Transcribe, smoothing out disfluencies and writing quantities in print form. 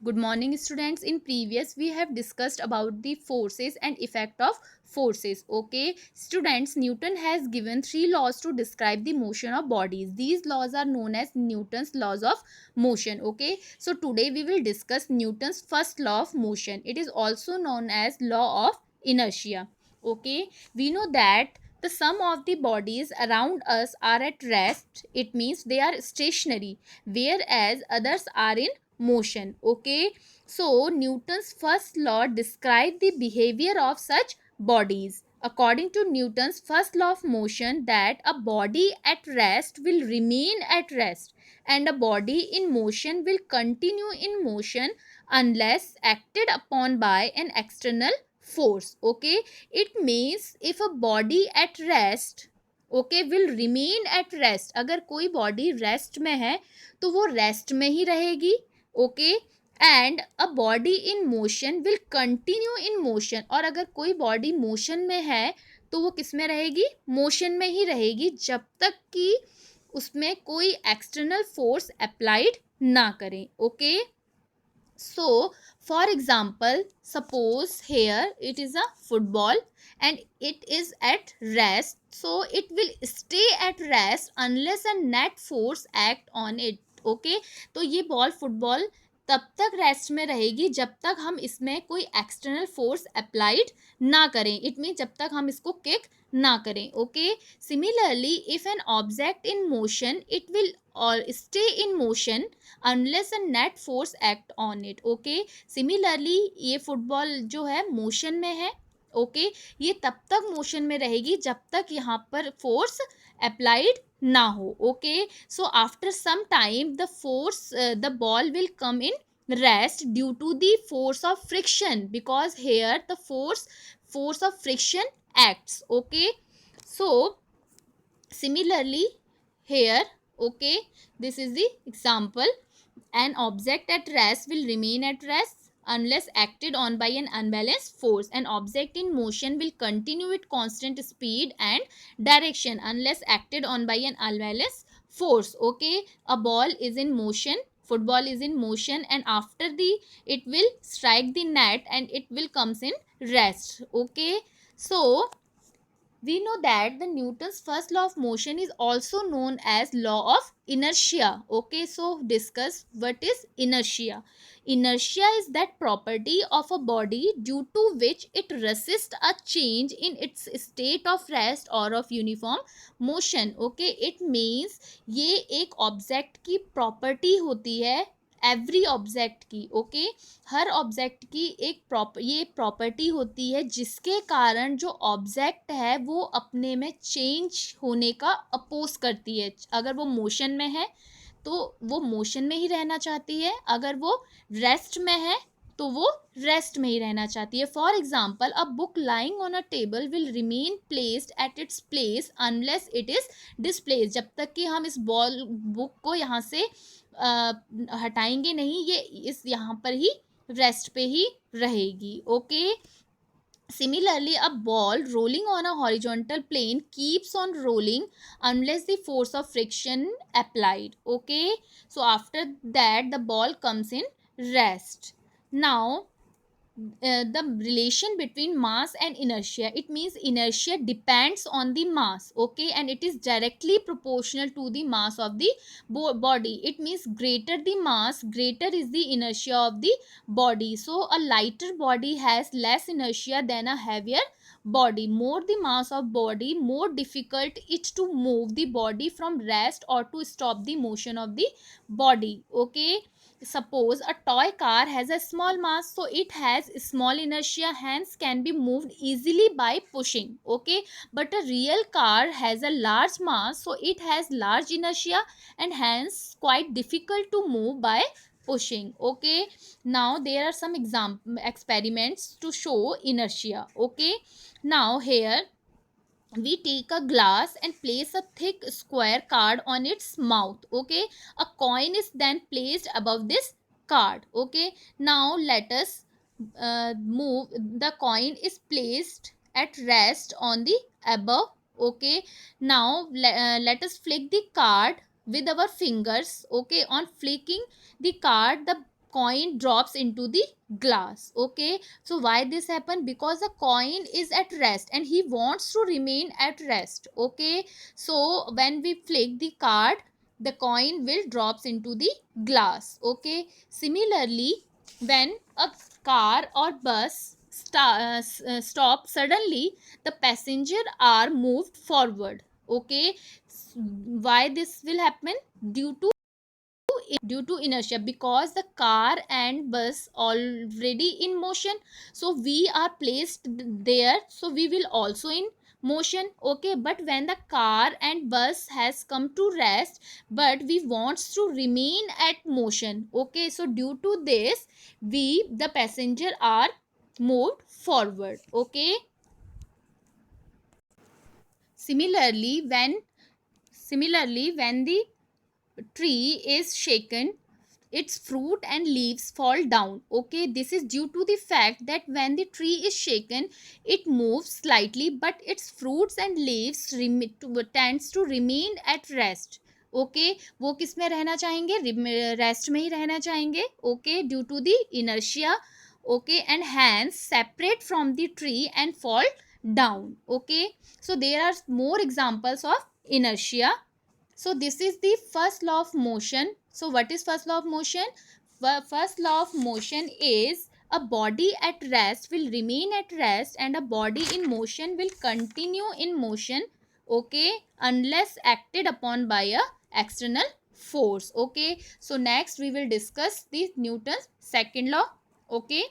Good morning students. In previous we have discussed about the forces and effect of forces. Okay students, Newton has given three laws to describe the motion of bodies. These laws are known as Newton's laws of motion. Okay, so today we will discuss Newton's first law of motion. It is also known as law of inertia. Okay, we know that the sum of the bodies around us are at rest. It means they are stationary, whereas others are in motion. Okay, so Newton's first law described the behavior of such bodies. According to Newton's first law of motion, that a body at rest will remain at rest and a body in motion will continue in motion unless acted upon by an external force. Okay, it means if a body at rest, okay, will remain at rest, अगर कोई body rest में है तो वो rest में ही रहेगी. Okay, and a body in motion will continue in motion, और अगर कोई बॉडी मोशन में है तो वो किस में रहेगी? मोशन में ही रहेगी, जब तक कि उसमें कोई एक्सटर्नल फोर्स अप्लाइड ना करें. Okay, so for example, suppose here it is a football and it is at rest, so it will stay at rest unless a net force act on it. Okay, तो ये ball football तब तक rest में रहेगी जब तक हम इसमें कोई एक्सटर्नल फोर्स अप्लाइड ना करें. इट मीन जब तक हम इसको किक ना करें. Okay, similarly if an object in motion it will और stay in motion unless a net force act on it. Okay, similarly ये फुटबॉल जो है मोशन में है. ओके, ये तब तक मोशन में रहेगी जब तक यहाँ पर फोर्स अप्लाइड ना हो. Okay, so after some time the force the ball will come in rest due to the force of friction, because here the force of friction acts. Okay, so similarly here, okay, this is the example. An object at rest will remain at rest unless acted on by an unbalanced force. An object in motion will continue at constant speed and direction unless acted on by an unbalanced force. Okay, a ball is in motion, football is in motion, and after the it will strike the net and it will comes in rest. Okay, so we know that the Newton's first law of motion is also known as law of inertia. Okay, so discuss what is inertia. Inertia is that property of a body due to which it resists a change in its state of rest or of uniform motion. Okay, it means ये एक object की property होती है, every object की. Okay, हर object की एक ये property होती है जिसके कारण जो ऑब्जेक्ट है वो अपने में चेंज होने का अपोज करती है. अगर वो मोशन में है तो वो मोशन में ही रहना चाहती है, अगर वो रेस्ट में है तो वो रेस्ट में ही रहना चाहती है. For example, a book lying on a table will remain placed at its place unless it is displace. जब तक कि हम इस बुक को यहाँ से हटाएंगे नहीं, ये इस यहाँ पर ही रेस्ट पे ही रहेगी. Okay, similarly a ball rolling on a horizontal plane keeps on rolling unless the force of friction applied. Okay, so after that the ball comes in rest. Now the relation between mass and inertia, it means inertia depends on the mass. Okay, and it is directly proportional to the mass of the body. It means greater the mass, greater is the inertia of the body. So a lighter body has less inertia than a heavier body. More the mass of body, more difficult it to move the body from rest or to stop the motion of the body. Okay, suppose a toy car has a small mass, so it has small inertia, hence can be moved easily by pushing. Okay, but a real car has a large mass, so it has large inertia and hence quite difficult to move by pushing. Okay, now there are some experiments to show inertia. Okay, now here we take a glass and place a thick square card on its mouth. Okay, a coin is then placed above this card. Okay, now let us move, the coin is placed at rest on the above. Okay, now let us flick the card with our fingers. Okay, on flicking the card the coin drops into the glass. Okay, so why this happen? Because the coin is at rest and he wants to remain at rest. Okay, so when we flick the card, the coin will drops into the glass. Okay, similarly, when a car or bus stop suddenly, the passenger are moved forward. Okay, why this will happen? Due to inertia, because the car and bus already in motion, so we are placed there, so we will also in motion. Okay, but when the car and bus has come to rest, but we wants to remain at motion. Okay, so due to this, we the passenger are moved forward. Okay, similarly when the tree is shaken, its fruit and leaves fall down. Okay, this is due to the fact that when the tree is shaken, it moves slightly, but its fruits and leaves tends to remain at rest. Okay, वो किस में रहना चाहेंगे? Rest में ही रहना चाहेंगे. Okay, due to the inertia. Okay, and hence separate from the tree and fall down. Okay, so there are more examples of inertia. So this is the first law of motion. So what is first law of motion? First law of motion is a body at rest will remain at rest and a body in motion will continue in motion. Okay, unless acted upon by a external force. Okay, so next we will discuss the Newton's second law. Okay,